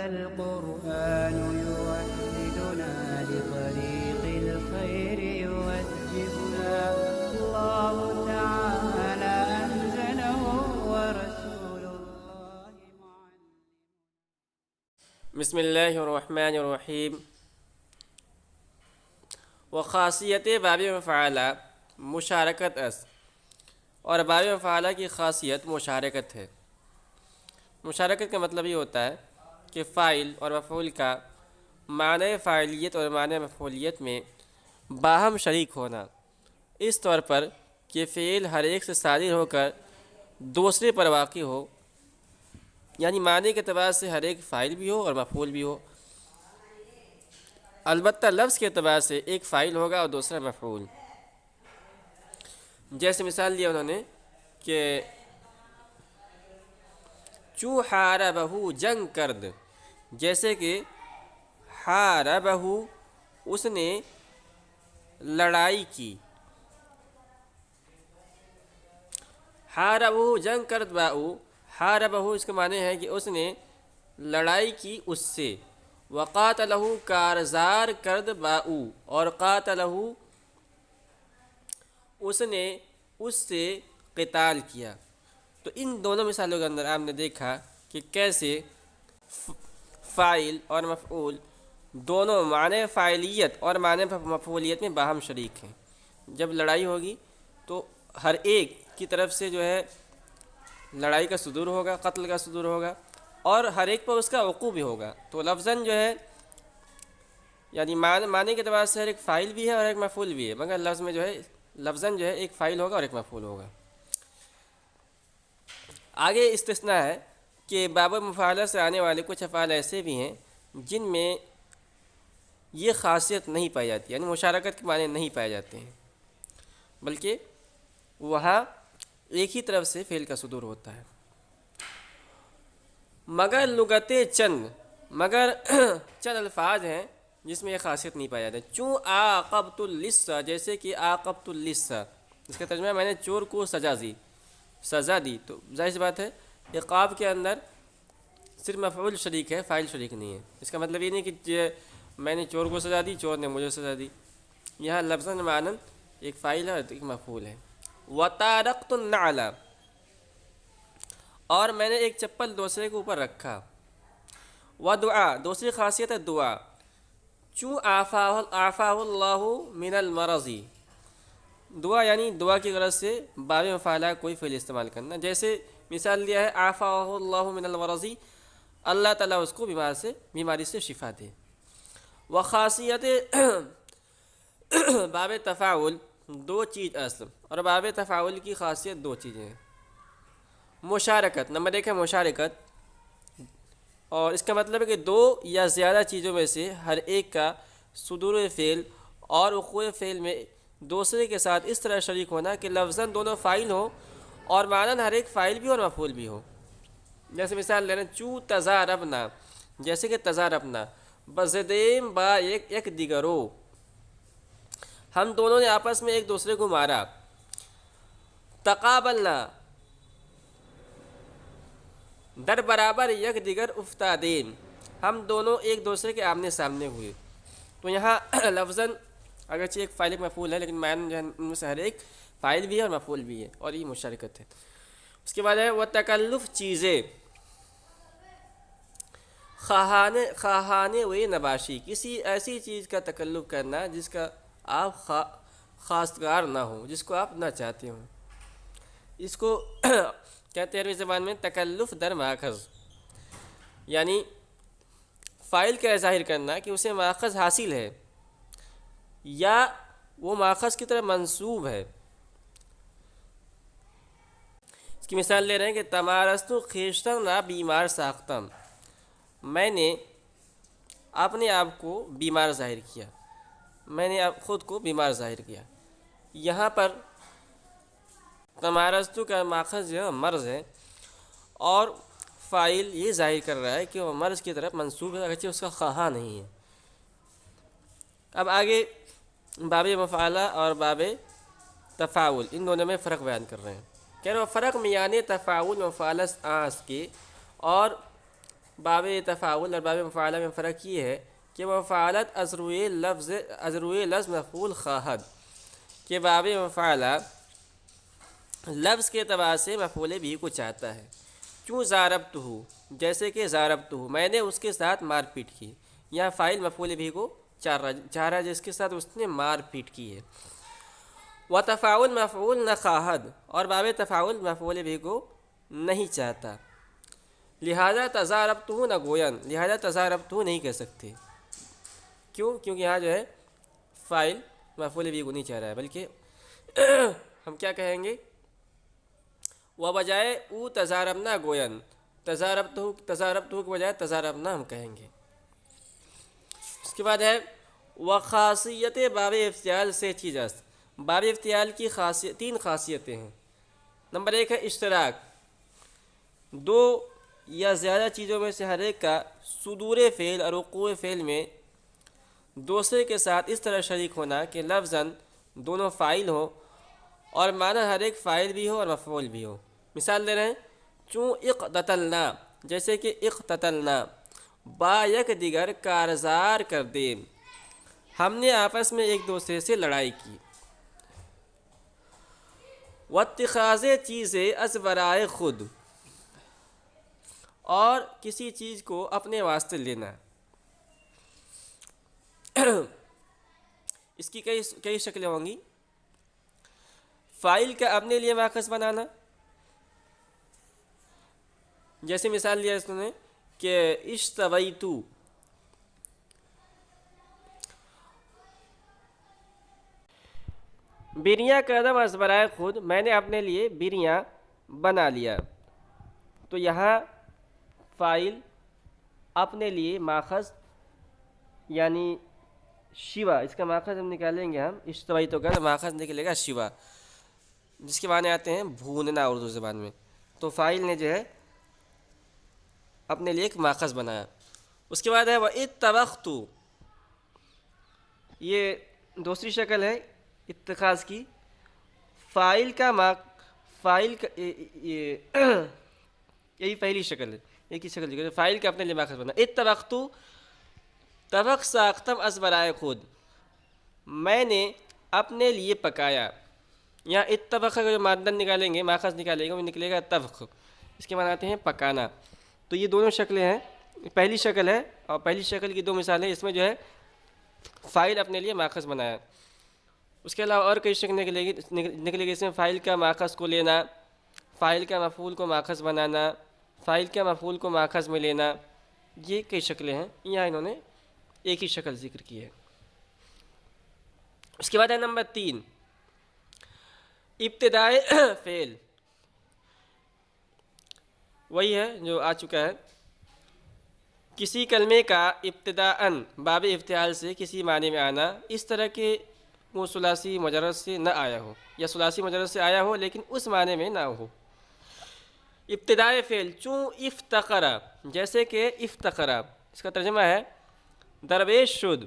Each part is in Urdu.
القرآن يوحدنا لطريق الخير يوجهنا الله تعالى أنزله ورسول الله معلم. بسم اللہ الرحمن الرحیم. وخاصیت باب مفعلہ مشارکت است، اور باب مفعلہ کی خاصیت مشارکت ہے. مشارکت کا مطلب یہ ہوتا ہے کہ فاعل اور مفعول کا معنی فاعلیت اور معنی مفعولیت میں باہم شریک ہونا، اس طور پر کہ فعل ہر ایک سے صادر ہو کر دوسرے پر واقع ہو، یعنی معنی کے اعتبار سے ہر ایک فاعل بھی ہو اور مفعول بھی ہو. البتہ لفظ کے اعتبار سے ایک فاعل ہوگا اور دوسرا مفعول. جیسے مثال لیا انہوں نے کہ چو حاربہ جنگ کرد، جیسے کہ حاربہ اس نے لڑائی کی، حاربہ جنگ کرد باؤ، حاربہ اس کا معنی ہے کہ اس نے لڑائی کی اس سے. وقاتلہ کارزار کرد باؤ، اور قاتلہ اس نے اس سے قتال کیا. تو ان دونوں مثالوں کے اندر آپ نے دیکھا کہ کیسے فاعل اور مفعول دونوں معنی فاعلیت اور معنی مفعولیت میں باہم شریک ہیں. جب لڑائی ہوگی تو ہر ایک کی طرف سے جو ہے لڑائی کا صدور ہوگا، قتل کا صدور ہوگا، اور ہر ایک پر اس کا وقوع بھی ہوگا. تو لفظاً جو ہے یعنی معنی کے اعتبار سے ہر ایک فاعل بھی ہے اور ایک مفعول بھی ہے، مگر لفظ میں جو ہے لفظاً جو ہے ایک فاعل ہوگا اور ایک مفعول ہوگا. آگے استثناء ہے کہ باب مفعلہ سے آنے والے کچھ افعال ایسے بھی ہیں جن میں یہ خاصیت نہیں پائی جاتی، یعنی مشارکت کے معنی نہیں پائے جاتے ہیں، بلکہ وہاں ایک ہی طرف سے فعل کا صدور ہوتا ہے. مگر لغتیں مگر چند الفاظ ہیں جس میں یہ خاصیت نہیں پائی جاتی. چوں عاقبت اللص، جیسے کہ عاقبت اللص، اس کا ترجمہ میں نے چور کو سزا دی. تو ظاہر سی بات ہے عقاب کے اندر صرف مفعول شریک ہے، فاعل شریک نہیں ہے. اس کا مطلب یہ نہیں کہ میں نے چور کو سزا دی، چور نے مجھے سزا دی. یہاں لفظاً معناً ایک فاعل ہے اور ایک مفعول ہے. وطارقت النعل، اور میں نے ایک چپل دوسرے کے اوپر رکھا. ودعا، دوسری خاصیت ہے دعا. چوں عافاہ اللہ من المرض، دعا یعنی دعا کی غرض سے باب مفعلہ کوئی فعل استعمال کرنا. جیسے مثال دیا ہے عافاہ اللہ من المرض، اللہ تعالیٰ اس کو بیماری سے شفا دے. وخاصیت باب تفاعل، دو چیز اصل، اور باب تفاعل کی خاصیت دو چیزیں ہیں. مشارکت، نمبر ایک ہے مشارکت، اور اس کا مطلب ہے کہ دو یا زیادہ چیزوں میں سے ہر ایک کا صدور فعل اور وقوع فعل میں دوسرے کے ساتھ اس طرح شریک ہونا کہ لفظاً دونوں فاعل ہوں اور معناً ہر ایک فاعل بھی اور مفعول بھی ہو. جیسے مثال لینا چو تضاربنا، جیسے کہ تضاربنا بزدیم با یک دیگرو، ہم دونوں نے آپس میں ایک دوسرے کو مارا. تقابلنا در برابر یک دیگر افتادین، ہم دونوں ایک دوسرے کے آمنے سامنے ہوئے. تو یہاں لفظاً اگرچہ ایک فاعل ایک مفعول ہے، لیکن معنی جو ہے ان میں سے ہر ایک فاعل بھی ہے اور مفعول بھی ہے، اور یہ مشارکت ہے. اس کے بعد ہے وہ تکلف چیزیں، خواہانے و نباشی، کسی ایسی چیز کا تکلف کرنا جس کا آپ خواستگار نہ ہو، جس کو آپ نہ چاہتے ہوں. اس کو کہتے ہیں عربی زبان میں تکلف در ماخذ، یعنی فاعل کا ظاہر کرنا کہ اسے ماخذ حاصل ہے یا وہ ماخذ کی طرف منسوب ہے. اس کی مثال لے رہے ہیں کہ تمارستو خیشتن نا بیمار ساختم، میں نے اپنے آپ کو بیمار ظاہر کیا، میں نے خود کو بیمار ظاہر کیا. یہاں پر تمارستو کا ماخذ جو ہے مرض ہے، اور فاعل یہ ظاہر کر رہا ہے کہ وہ مرض کی طرف منسوب ہے، اگرچہ اس کا خواہاں نہیں ہے. اب آگے باب مفعلہ اور باب تفاعل، ان دونوں میں فرق بیان کر رہے ہیں. کہہ رہے ہیں فرق میان تفاعل مفعلہ آس کے اور باب تفاعل اور باب مفاعلہ میں فرق یہ ہے کہ مفاعلت ازروئے لفظ مفعول خواہد، کہ باب مفاعلہ لفظ کے اعتبار سے مفعول بھی کو چاہتا ہے. کیوں ضاربتہ، جیسے کہ ضاربتہ میں نے اس کے ساتھ مار پیٹ کی. یہاں فاعل مفعول بھی کو چاہ رہا ہے جس کے ساتھ اس نے مار پیٹ کی ہے. و تفاعل مفعول نہ خواہد، اور باب تفاعل مفعول بھی کو نہیں چاہتا. لہذا تضاربتہ نہ گوین، لہذا تضاربتہ نہیں کہہ سکتے. کیوں؟ کیونکہ یہاں جو ہے فاعل مفعول بھی کو نہیں چاہ رہا ہے، بلکہ ہم کیا کہیں گے؟ وہ بجائے او تضاربنا گوین، تضاربتہ کے بجائے تضاربنا ہم کہیں گے. اس کے بعد ہے وہ خاصیت باب افتعال سے چیز است. باب افتعال کی تین خاصیتیں ہیں. نمبر 1 ہے اشتراک، دو یا زیادہ چیزوں میں سے ہر ایک کا صدور فعل اور وقوع فعل میں دوسرے کے ساتھ اس طرح شریک ہونا کہ لفظاً دونوں فاعل ہو اور معنی ہر ایک فاعل بھی ہو اور مفعول بھی ہو. مثال دے رہے ہیں، چوں اقتتلنا، جیسے کہ اقتتلنا با یک دیگر کارزار کر دے، ہم نے آپس میں ایک دوسرے سے لڑائی کی. واتخاذ چیزیں از برائے خود، اور کسی چیز کو اپنے واسطے لینا. اس کی کئی شکلیں ہوں گی. فاعل کا اپنے لیے ماخذ بنانا، جیسے مثال لیا اس نے کہ اشتویتو، بریاں قدم از برائے خود، میں نے اپنے لیے بریاں بنا لیا. تو یہاں فاعل اپنے لیے ماخذ یعنی شیوا، اس کا ماخذ ہم نکالیں گے. ہم اشتویتو کا ماخذ نکلے گا شیوا، جس کے معنی آتے ہیں بھوننا اردو زبان میں. تو فاعل نے جو ہے اپنے لیے ایک ماخذ بنایا. اس کے بعد ہے وہ اتبختو، یہ دوسری شکل ہے اتخاذ کی. فاعل کا یہی پہلی شکل ہے، ایک ہی شکل. فاعل کا اپنے لیے ماخذ بنا. اتبختو طبخ ساختم از برائے خود، میں نے اپنے لیے پکایا. یہاں اتبخ کا جو مادہ نکالیں گے، ماخذ نکالیں گے، وہ نکلے گا طبخ. اس کے معنی آتے ہیں پکانا. تو یہ دونوں شکلیں ہیں. پہلی شکل ہے اور پہلی شکل کی دو مثالیں، اس میں جو ہے فاعل اپنے لیے ماخذ بنایا. اس کے علاوہ اور کئی شکل نکلے گی. اس میں فاعل کا ماخذ کو لینا، فاعل کا مفعول کو ماخذ بنانا، فاعل کا مفعول کو ماخذ میں لینا. یہ کئی شکلیں ہیں. یہاں انہوں نے ایک ہی شکل ذکر کی ہے. اس کے بعد ہے نمبر 3 ابتدائے فعل. وہی ہے جو آ چکا ہے. کسی کلمے کا ابتداءً باب افتعال سے کسی معنی میں آنا، اس طرح کہ وہ ثلاثی مجرد سے نہ آیا ہو، یا ثلاثی مجرد سے آیا ہو لیکن اس معنی میں نہ ہو. ابتدائے فعل چوں افتقرا، جیسے کہ افتقرا، اس کا ترجمہ ہے درویش شد،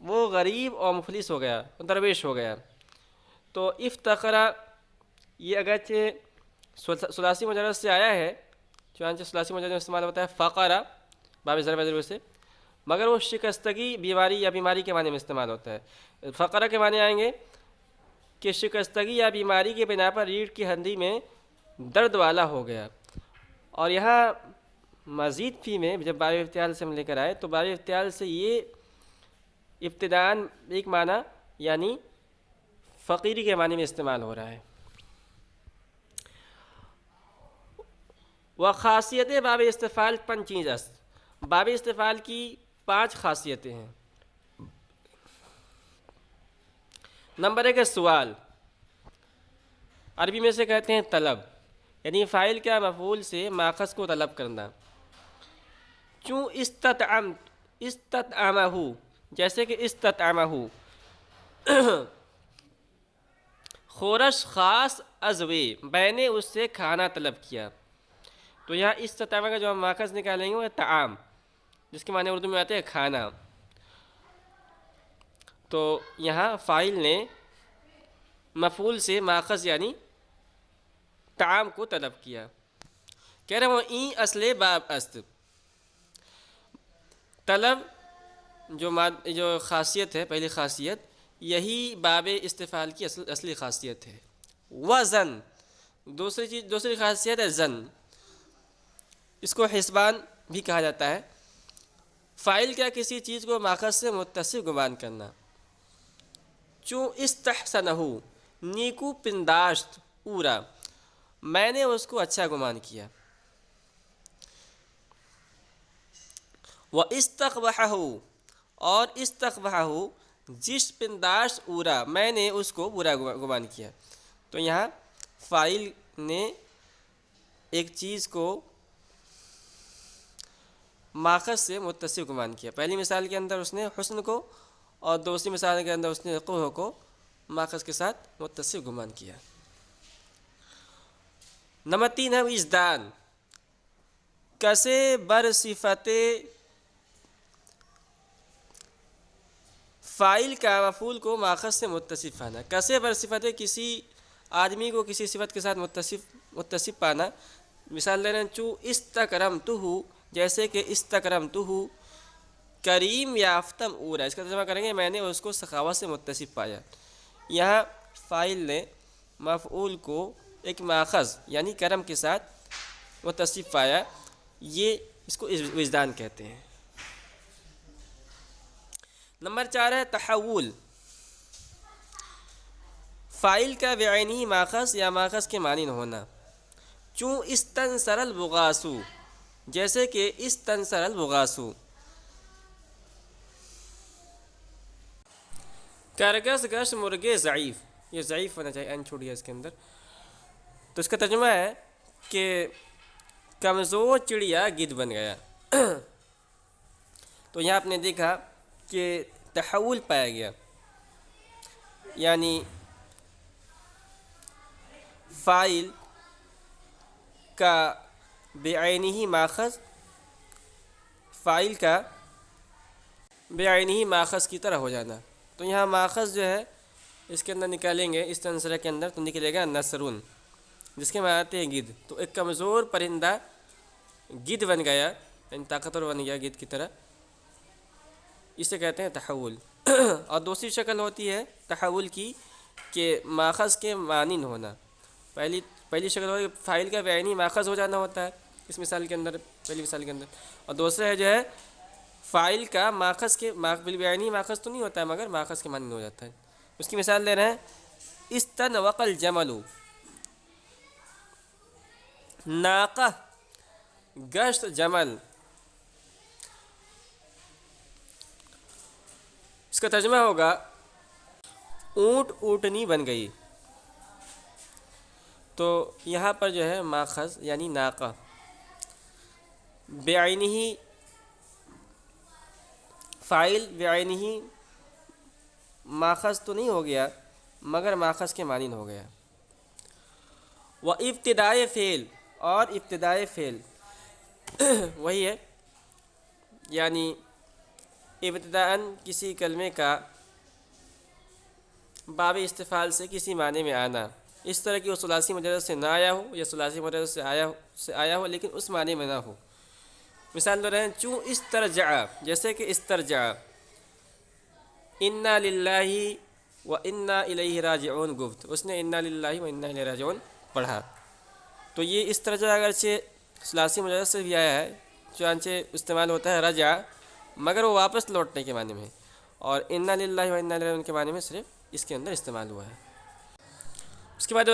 وہ غریب اور مفلس ہو گیا، درویش ہو گیا. تو افتقرا یہ اگرچہ ثلاثی مجرد سے آیا ہے، چنانچہ ثلاثی مجرد میں استعمال ہوتا ہے فقرا باب ضرب سے، مگر وہ شکستگی بیماری یا بیماری کے معنی میں استعمال ہوتا ہے. فقرہ کے معنی آئیں گے کہ شکستگی یا بیماری کی بنا پر ریڑھ کی ہڈی میں درد والا ہو گیا. اور یہاں مزید فی میں جب باب افتعال سے ہم لے کر آئے تو باب افتعال سے یہ ابتداءً ایک معنی یعنی فقیری کے معنی میں استعمال ہو رہا ہے. وہ خاصیت باب استفعال 5 چیز است. باب استفعال کی 5 خاصیتیں ہیں. نمبر 1 ہے سوال. عربی میں سے کہتے ہیں طلب، یعنی فاعل کا مفعول سے ماخذ کو طلب کرنا. چوں استطعمہ، جیسے کہ استطعمہ، خورش خاص ازوے، میں نے اس سے کھانا طلب کیا. تو یہاں استطعمہ کا جو ہم ماخذ نکالیں گے وہ ہے طعام، جس کے معنی اردو میں آتے ہیں کھانا. تو یہاں فاعل نے مفعول سے ماخذ یعنی طعام کو طلب کیا. کہہ رہا ہوں این اصل باب است، طلب جو خاصیت ہے، پہلی خاصیت، یہی باب استفعال کی اصلی خاصیت ہے۔ وزن، دوسری خاصیت ہے زن، اس کو حسبان بھی کہا جاتا ہے۔ فاعل کا کسی چیز کو ماخذ سے متصف گمان کرنا۔ چوں استحسنہ، نیکو پنداشت، اورا، میں نے اس کو اچھا گمان کیا۔ وَإِسْتَقْبَحَهُ، اور استقبحہ، جس پنداشت اورا، میں نے اس کو برا گمان کیا۔ تو یہاں فاعل نے ایک چیز کو ماخذ سے متصف گمان کیا۔ پہلی مثال کے اندر اس نے حسن کو، اور دوسری مثال کے اندر اس نے قبح کو ماخذ کے ساتھ متصف گمان کیا۔ نمبر 3 ہے وجدان، کسے بر صفت فاعل کا مفعول کو ماخذ سے متصف پانا۔ کسے بر صفت، کسی آدمی کو کسی صفت کے ساتھ متصف پانا۔ مثال لے رہے ہیں، چوں استکرمتہ، جیسے کہ استکرمتہ، کریم یافتم اورا، اس کا ترجمہ کریں گے میں نے اس کو سخاوت سے متصف پایا۔ یہاں فاعل نے مفعول کو ایک ماخذ یعنی کرم کے ساتھ متصف پایا، یہ اس کو وجدان کہتے ہیں۔ نمبر 4 ہے تحول، فاعل کا بعینہ ماخذ یا ماخذ کے مانند ہونا۔ چوں استنصر البغاث، جیسے کہ استنصر البغاث، کرگس گش مرغے ضعیف، یہ ضعیف ہونا چاہیے، این چھوٹ گیا اس کے اندر۔ تو اس کا ترجمہ ہے کہ کمزور چڑیا گدھ بن گیا۔ تو یہاں آپ نے دیکھا کہ تحول پایا گیا، یعنی فاعل کا بعینہ ماخذ، فاعل کا بعینہ ماخذ کی طرح ہو جانا۔ تو یہاں ماخذ جو ہے اس کے اندر نکالیں گے، اس تنصرہ کے اندر، تو نکلے گا نصرون، جس کے معنی آتے ہیں گدھ۔ تو ایک کمزور پرندہ گدھ بن گیا، یعنی طاقتور بن گیا گدھ کی طرح، اسے کہتے ہیں تحول۔ اور دوسری شکل ہوتی ہے تحول کی کہ ماخذ کے مانند ہونا۔ پہلی شکل ہوتی ہے فاعل کا بعینی ماخذ ہو جانا ہوتا ہے اس مثال کے اندر، پہلی مثال کے اندر، اور دوسرا ہے جو ہے فاعل کا ماخذ کے بعینی ماخذ تو نہیں ہوتا ہے مگر ماخذ کے مانند ہو جاتا ہے۔ اس کی مثال دے رہے ہیں، استنوق الجمل، ناقہ گشت جمل، اس کا ترجمہ ہوگا اونٹ اونٹنی بن گئی۔ تو یہاں پر جو ہے ماخذ یعنی ناقہ بعینہ، فاعل بعینہ ماخذ تو نہیں ہو گیا مگر ماخذ کے مانند ہو گیا۔ و ابتدائے فعل، اور ابتدائے فعل وہی ہے، یعنی ابتداءً کسی کلمے کا باب استفعال سے کسی معنی میں آنا، اس طرح کہ وہ ثلاثی مجرد سے نہ آیا ہو یا ثلاثی مجرد سے آیا ہو لیکن اس معنی میں نہ ہو۔ مثال دے رہے ہیں، چوں استرجع، جیسے کہ استرجع، انا للہ و انا الیہ راجعون گفت، اس نے انا للہ و انا الیہ راجعون پڑھا۔ تو یہ استرجع اگرچہ ثلاثی مجرد سے بھی آیا ہے، چنانچہ استعمال ہوتا ہے رجع، مگر وہ واپس لوٹنے کے معنی میں، اور انا للہ و انا الیہ راجعون کے معنی میں صرف اس کے اندر استعمال ہوا ہے۔ اس کے بعد